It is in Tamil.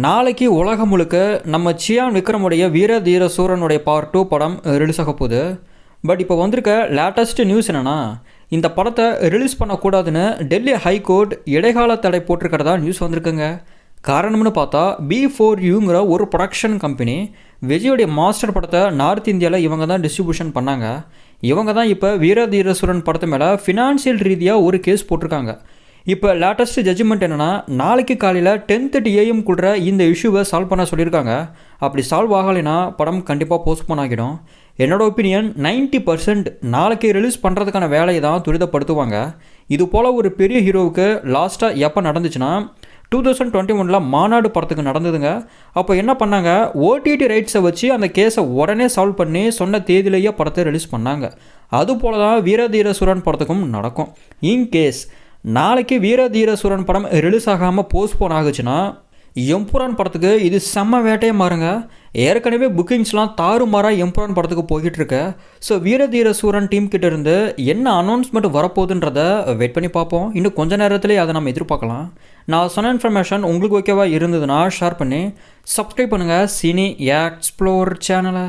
நாளைக்கு உலகம் முழுக்க நம்ம சியான் விக்ரமுடைய வீர தீர சூரனுடைய பார்ட் 2 படம் ரிலீஸ் ஆக போகுது. பட் இப்போ வந்திருக்க லேட்டஸ்ட் நியூஸ் என்னென்னா, இந்த படத்தை ரிலீஸ் பண்ணக்கூடாதுன்னு டெல்லி ஹைகோர்ட் இடைக்கால தடை போட்டிருக்கிறதா நியூஸ் வந்திருக்குங்க. காரணம்னு பார்த்தா B4Uங்கிற ஒரு ப்ரொடக்ஷன் கம்பெனி விஜயோடைய மாஸ்டர் படத்தை நார்த் இந்தியாவில் இவங்க தான் டிஸ்ட்ரிபியூஷன் பண்ணாங்க. இவங்க தான் இப்போ வீர தீர சூரன் படத்து மேலே ஃபினான்ஷியல் ரீதியாக ஒரு கேஸ் போட்டிருக்காங்க. இப்போ லேட்டஸ்ட் ஜட்ஜ்மெண்ட் என்னென்னா, நாளைக்கு காலையில் 10:30 AM கூட இந்த இஷ்யூவை சால்வ் பண்ண சொல்லியிருக்காங்க. அப்படி சால்வ் ஆகலைன்னா படம் கண்டிப்பாக போஸ்ட்போன் ஆகிடும். என்னோடய ஒப்பீனியன் 90% நாளைக்கு ரிலீஸ் பண்ணுறதுக்கான வேலையை தான் துரிதப்படுத்துவாங்க. இது போல் ஒரு பெரிய ஹீரோவுக்கு லாஸ்ட்டாக எப்போ நடந்துச்சுன்னா 2021 மாநாடு படத்துக்கு நடந்ததுங்க. அப்போ என்ன பண்ணாங்க, OTT ரைட்ஸை வச்சு அந்த கேஸை உடனே சால்வ் பண்ணி சொன்ன தேதியிலேயே படத்தை ரிலீஸ் பண்ணாங்க. அதுபோல தான் வீரதீர சூரன் படத்துக்கும் நடக்கும். இன்கேஸ் நாளைக்கு வீரதீர சூரன் படம் ரிலீஸ் ஆகாமல் போஸ்ட்போன் ஆகுச்சுன்னா எம்புரான் படத்துக்கு இது செம்ம வேட்டையை மாறுங்க. ஏற்கனவே புக்கிங்ஸ்லாம் தாறுமாறாக எம்புரான் படத்துக்கு போய்கிட்டுருக்கு. ஸோ வீரதீர சூரன் டீம் கிட்ட இருந்து என்ன அனௌன்ஸ்மெண்ட் வரப்போகுதுன்றதை வெயிட் பண்ணி பார்ப்போம். இன்னும் கொஞ்ச நேரத்திலே அதை நம்ம எதிர்பார்க்கலாம். நான் சொன்ன இன்ஃபர்மேஷன் உங்களுக்கு ஓகேவா இருந்ததுன்னா ஷேர் பண்ணி சப்ஸ்கிரைப் பண்ணுங்கள் சினி எக்ஸ்ப்ளோர் சேனலை.